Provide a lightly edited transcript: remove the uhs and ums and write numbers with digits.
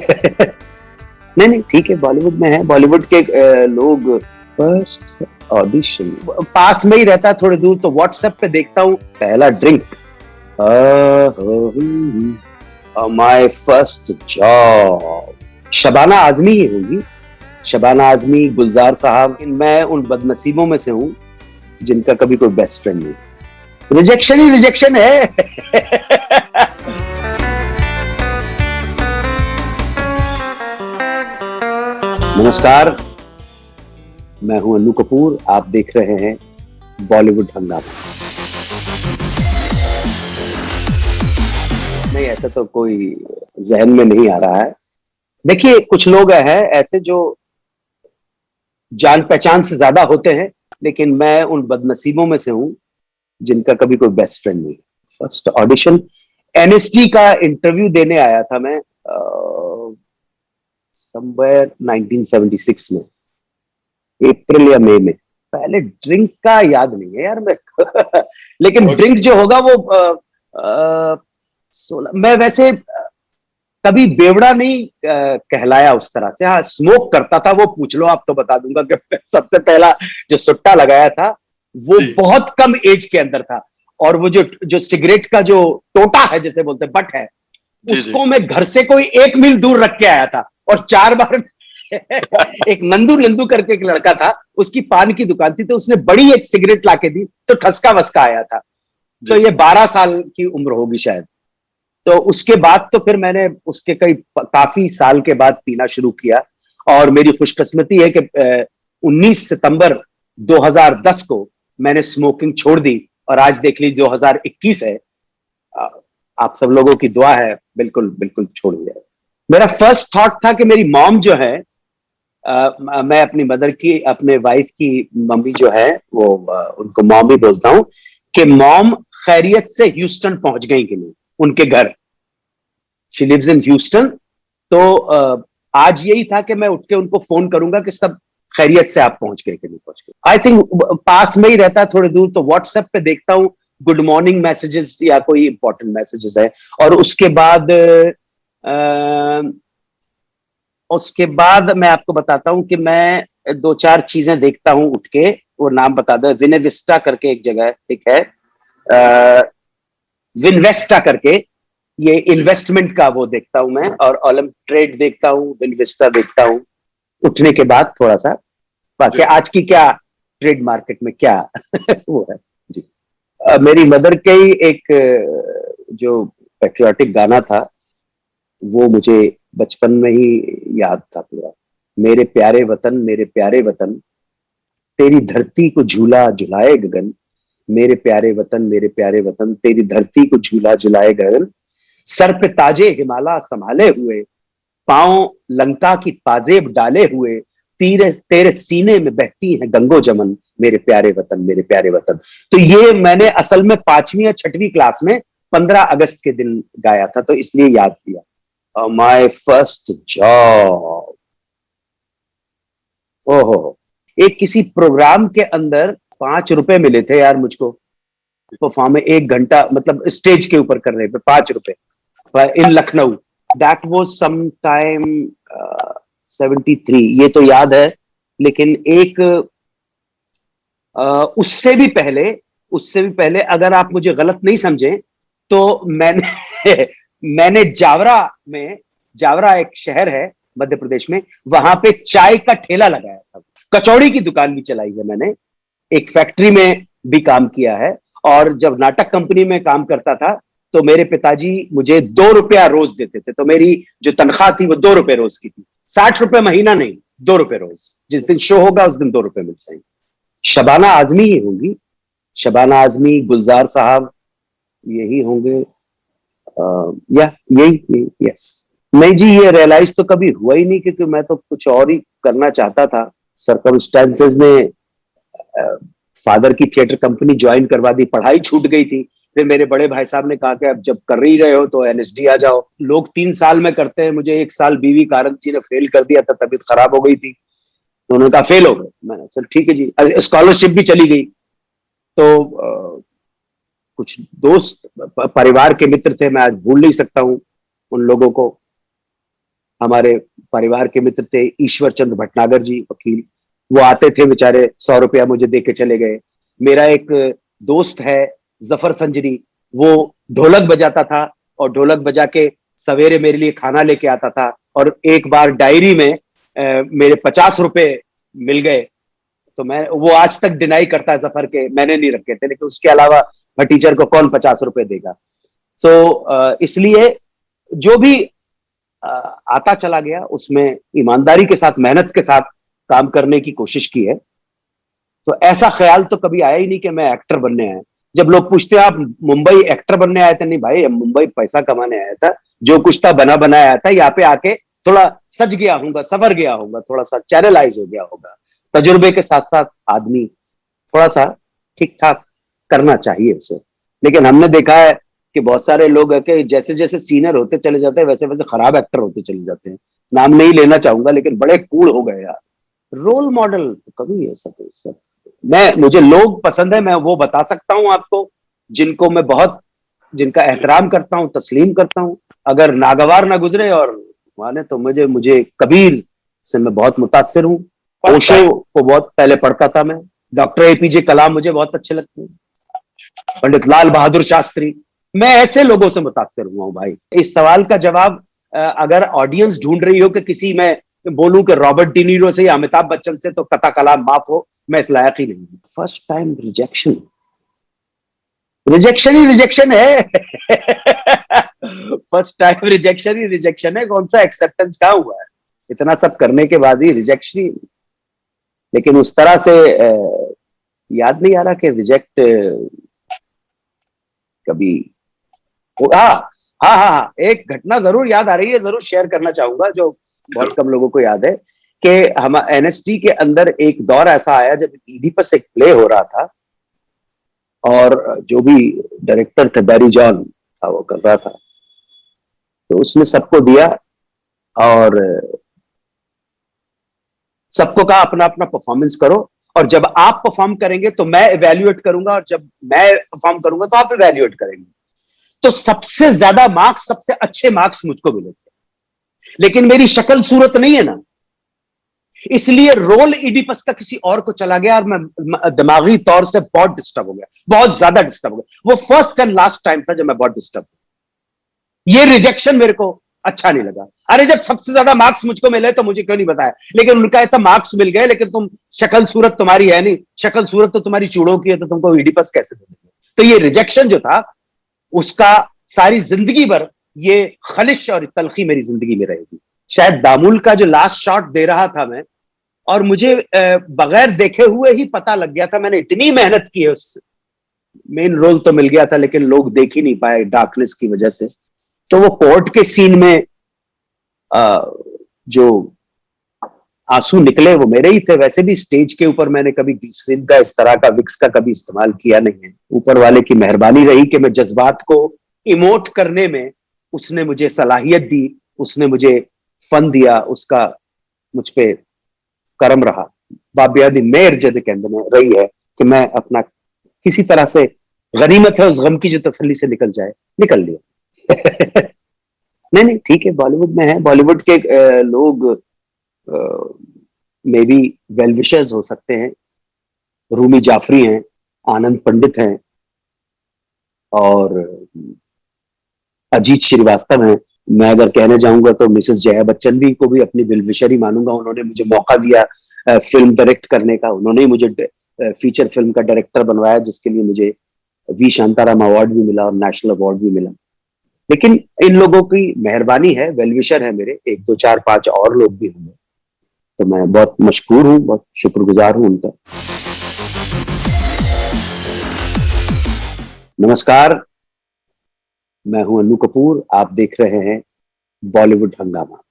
नहीं नहीं ठीक है, बॉलीवुड में है, बॉलीवुड के लोग। फर्स्ट ऑडिशन पास में ही रहता है, थोड़ी दूर, तो व्हाट्सएप पे देखता हूँ। पहला drink, my first job, Shabana Azmi ही होगी, शबाना आजमी, गुलजार साहब। मैं उन बदनसीबों में से हूँ जिनका कभी कोई बेस्ट फ्रेंड नहीं। रिजेक्शन ही रिजेक्शन है। नमस्कार, मैं हूं अन्नू कपूर, आप देख रहे हैं बॉलीवुड हंगामा। नहीं, ऐसा तो कोई जहन में नहीं आ रहा है। देखिए, कुछ लोग हैं ऐसे जो जान पहचान से ज्यादा होते हैं, लेकिन मैं उन बदनसीबों में से हूं जिनका कभी कोई बेस्ट फ्रेंड नहीं। फर्स्ट ऑडिशन एनएसडी का इंटरव्यू देने आया था मैं, समवेयर 1976 में, अप्रैल या मई में। पहले ड्रिंक का याद नहीं है यार मैं। लेकिन ड्रिंक जो होगा वो 16। मैं वैसे कभी बेवड़ा नहीं कहलाया उस तरह से। हाँ, स्मोक करता था, वो पूछ लो आप तो बता दूंगा कि सबसे पहला जो सुट्टा लगाया था वो बहुत कम एज के अंदर था। और वो जो सिगरेट का जो टोटा है, जैसे बोलते बट है, उसको मैं घर से कोई 1 मील दूर रख के आया था। और 4 बार एक नंदू करके एक लड़का था, उसकी पान की दुकान थी, तो उसने बड़ी एक सिगरेट लाके दी, तो ठसका वसका आया था। तो ये 12 साल की उम्र होगी शायद। तो उसके बाद तो फिर मैंने उसके काफी साल के बाद पीना शुरू किया। और मेरी खुशकिस्मती है कि 19 सितंबर 2010 को मैंने स्मोकिंग छोड़ दी, और आज देख लीजिए 2021 है। आप सब लोगों की दुआ है, बिल्कुल बिल्कुल छोड़ दिया। मेरा फर्स्ट थॉट था कि मेरी मॉम जो है, मैं अपनी मदर की, अपने वाइफ की मम्मी जो है वो, उनको मॉम ही बोलता हूं, कि मॉम खैरियत से ह्यूस्टन पहुंच गई कि नहीं उनके घर। She lives in Houston. तो आज यही था कि मैं उठ के उनको फोन करूंगा कि सब खैरियत से आप पहुंच गए कि नहीं पहुंच गए। आई थिंक पास में ही रहता है, थोड़ी दूर, तो व्हाट्सएप पे देखता हूं गुड मॉर्निंग मैसेजेस या कोई इंपॉर्टेंट मैसेजेस है। और उसके बाद मैं आपको बताता हूं कि मैं 2-4 चीजें देखता हूं उठ के। वो नाम बता दो, विनेविस्टा करके एक जगह ठीक है, विनवेस्टा करके, ये इन्वेस्टमेंट का वो देखता हूं मैं। और ओलम ट्रेड देखता हूं, विनवेस्टा देखता हूं उठने के बाद थोड़ा सा। बाकी आज की क्या ट्रेड मार्केट में क्या वो है जी। मेरी मदर के ही एक जो पेट्रियाटिक गाना था, वो मुझे बचपन में ही याद था पूरा। मेरे प्यारे वतन, मेरे प्यारे वतन, तेरी धरती को झूला झुलाए गगन। मेरे प्यारे वतन, मेरे प्यारे वतन, तेरी धरती को झूला झुलाए गगन। सर पे ताजे हिमालय संभाले हुए, पांव लंका की पाजेब डाले हुए, तेरे तेरे सीने में बहती है गंगो जमन। मेरे प्यारे वतन, मेरे प्यारे वतन। तो ये मैंने असल में 5वीं या 6वीं क्लास में 15 अगस्त के दिन गाया था, तो इसलिए याद किया। माय फर्स्ट जॉब, ओहो, एक किसी प्रोग्राम के अंदर 5 रुपए मिले थे यार मुझको परफॉर्म में। 1 घंटा मतलब स्टेज के ऊपर करने पे 5 रुपए in Lucknow. That was some time 73, ये तो याद है। लेकिन एक उससे भी पहले अगर आप मुझे गलत नहीं समझें, तो मैंने मैंने जावरा एक शहर है मध्य प्रदेश में, वहां पे चाय का ठेला लगाया था। कचौड़ी की दुकान भी चलाई है मैंने, एक फैक्ट्री में भी काम किया है। और जब नाटक कंपनी में काम करता था, तो मेरे पिताजी मुझे 2 रुपया रोज देते थे। तो मेरी जो तनख्वाह थी वो 2 रुपए रोज की थी, 60 रुपए महीना नहीं, 2 रुपए रोज। जिस दिन शो होगा उस दिन 2 रुपए मिल जाएंगे। शबाना आजमी ही होंगी, शबाना आजमी, गुलजार साहब, यही होंगे। या यही यस। नहीं जी, ये रियलाइज तो कभी हुआ ही नहीं, क्योंकि मैं तो कुछ और ही करना चाहता था। सर्कमस्टेंसेस ने फादर की थिएटर कंपनी ज्वाइन करवा दी, पढ़ाई छूट गई थी। फिर मेरे बड़े भाई साहब ने कहा कि अब जब कर ही रहे हो तो एनएसडी आ जाओ। लोग 3 साल में करते हैं, मुझे 1 साल बीवी कारंत जी ने फेल कर दिया था, तबीयत खराब हो गई थी, तो उन्होंने कहा फेल हो गए। मैंने चल ठीक है जी, स्कॉलरशिप भी चली गई। तो कुछ दोस्त परिवार के मित्र थे, मैं आज भूल नहीं सकता हूं उन लोगों को। हमारे परिवार के मित्र थे ईश्वर चंद्र भटनागर जी, वकील, वो आते थे बेचारे, 100 रुपया मुझे दे के चले गए। मेरा एक दोस्त है जफर संजरी, वो ढोलक बजाता था और ढोलक बजा के सवेरे मेरे लिए खाना लेके आता था, और एक बार डायरी में मेरे 50 रुपए मिल गए, तो मैं, वो आज तक डिनाई करता है जफर के मैंने नहीं रखे थे, लेकिन उसके अलावा टीचर को कौन 50 रुपए देगा। तो इसलिए जो भी आता चला गया उसमें ईमानदारी के साथ, मेहनत के साथ काम करने की कोशिश की है। तो ऐसा ख्याल तो कभी आया ही नहीं कि मैं एक्टर बनने आया। जब लोग पूछते हैं आप मुंबई एक्टर बनने आए थे, नहीं भाई, मुंबई पैसा कमाने आया था, जो कुछ था बना बनाया आया था, यहाँ पे आके थोड़ा सज गया हूंगा, सवर गया होगा, थोड़ा सा चैनलाइज हो गया होगा। तजुर्बे के साथ साथ आदमी थोड़ा सा ठीक ठाक करना चाहिए उसे। लेकिन हमने देखा है कि बहुत सारे लोग है कि जैसे जैसे सीनियर होते चले जाते हैं, वैसे वैसे खराब एक्टर होते चले जाते हैं। नाम नहीं लेना चाहूंगा, लेकिन बड़े कूल हो गए यार। रोल मॉडल तो कभी ऐसा सब, मुझे लोग पसंद है, मैं वो बता सकता हूं आपको जिनको मैं बहुत, जिनका एहतराम करता हूं, तस्लीम करता हूं। अगर नागवार ना गुजरे और माने तो मुझे मुझे कबीर से मैं बहुत मुतासिर हूं। ओशो को बहुत पहले पढ़ता था मैं। डॉक्टर एपीजे कलाम मुझे बहुत अच्छे लगते हैं। पंडित लाल बहादुर शास्त्री, मैं ऐसे लोगों से मुतासिर हुआ हूं भाई। इस सवाल का जवाब अगर ऑडियंस ढूंढ रही हो कि किसी में बोलूं कि रॉबर्ट डिनीरो से या अमिताभ बच्चन से, तो कता कलाम माफ हो, मैं इस लायक ही नहीं हूं। फर्स्ट टाइम रिजेक्शन, रिजेक्शन ही रिजेक्शन है। फर्स्ट टाइम रिजेक्शन ही रिजेक्शन है, कौन सा एक्सेप्टेंस कहां हुआ है? इतना सब करने के बाद ही रिजेक्शन ही। लेकिन उस तरह से याद नहीं आ रहा कि रिजेक्ट कभी। हाँ हाँ हाँ हाँ, एक घटना जरूर याद आ रही है, जरूर शेयर करना चाहूंगा, जो बहुत कम लोगों को याद है कि हम एनएसटी के अंदर एक दौर ऐसा आया जब ईडीपस एक प्ले हो रहा था, और जो भी डायरेक्टर थे बैरी जॉन था, वो कर रहा था, तो उसने सबको दिया और सबको कहा अपना अपना परफॉर्मेंस करो, और जब आप परफॉर्म करेंगे तो मैं इवेल्युएट करूंगा, और जब मैं परफॉर्म करूंगा तो आप इवेल्युएट करेंगे। तो सबसे ज्यादा मार्क्स, सबसे अच्छे मार्क्स मुझको मिले थे, लेकिन मेरी शक्ल सूरत नहीं है ना, इसलिए रोल इडिपस का किसी और को चला गया, और मैं दिमागी तौर से बहुत डिस्टर्ब हो गया, बहुत ज्यादा डिस्टर्ब हो गया। वो फर्स्ट एंड लास्ट टाइम था जब मैं बहुत डिस्टर्ब हुआ। ये रिजेक्शन मेरे को अच्छा नहीं लगा। अरे जब सबसे ज्यादा मार्क्स मुझको मिले तो मुझे क्यों नहीं बताया? लेकिन उनका ऐसा मार्क्स मिल गए, लेकिन तुम, शक्ल सूरत तुम्हारी है नहीं, शक्ल सूरत तो तुम्हारी चूड़ों की है, तो तुमको इडिपस कैसे दे देंगे? तो ये रिजेक्शन जो था, उसका सारी जिंदगी भर ये खलिश और तलखी मेरी जिंदगी में रहेगी। शायद दामुल का जो लास्ट शॉट दे रहा था मैं, और मुझे बगैर देखे हुए ही पता लग गया था, मैंने इतनी मेहनत की है, उस मेन रोल तो मिल गया था, लेकिन लोग देख ही नहीं पाए डार्कनेस की वजह से। तो वो कोर्ट के सीन में जो आंसू निकले वो मेरे ही थे। वैसे भी स्टेज के ऊपर मैंने कभी ग्लिसरीन का, इस तरह का विक्स का कभी इस्तेमाल किया नहीं है। ऊपर वाले की मेहरबानी रही कि मैं जज्बात को इमोट करने में, उसने मुझे सलाहियत दी, उसने मुझे फन दिया, उसका मुझ पे करम रहा। बाबियादी मेर जद कहते में रही है कि मैं अपना किसी तरह से, गनीमत है उस गम की जो तसल्ली से निकल जाए, निकल लिया। नहीं नहीं ठीक है, बॉलीवुड में है, बॉलीवुड के लोग मे बी वेल विशर्स हो सकते हैं। रूमी जाफरी हैं, आनंद पंडित हैं, और अजीत श्रीवास्तव हैं। मैं अगर कहने जाऊंगा तो मिसेस जया बच्चन भी को भी अपनी वेल विशर ही मानूंगा। उन्होंने मुझे मौका दिया फिल्म डायरेक्ट करने का, उन्होंने ही मुझे फीचर फिल्म का डायरेक्टर बनवाया, जिसके लिए मुझे वी शांताराम अवार्ड भी मिला और नेशनल अवार्ड भी मिला। लेकिन इन लोगों की मेहरबानी है, वेलविशर है मेरे, 1 2 4 5 और लोग भी होंगे, तो मैं बहुत मशकूर हूं, बहुत शुक्रगुजार हूं उनका। नमस्कार, मैं हूं अन्नू कपूर, आप देख रहे हैं बॉलीवुड हंगामा।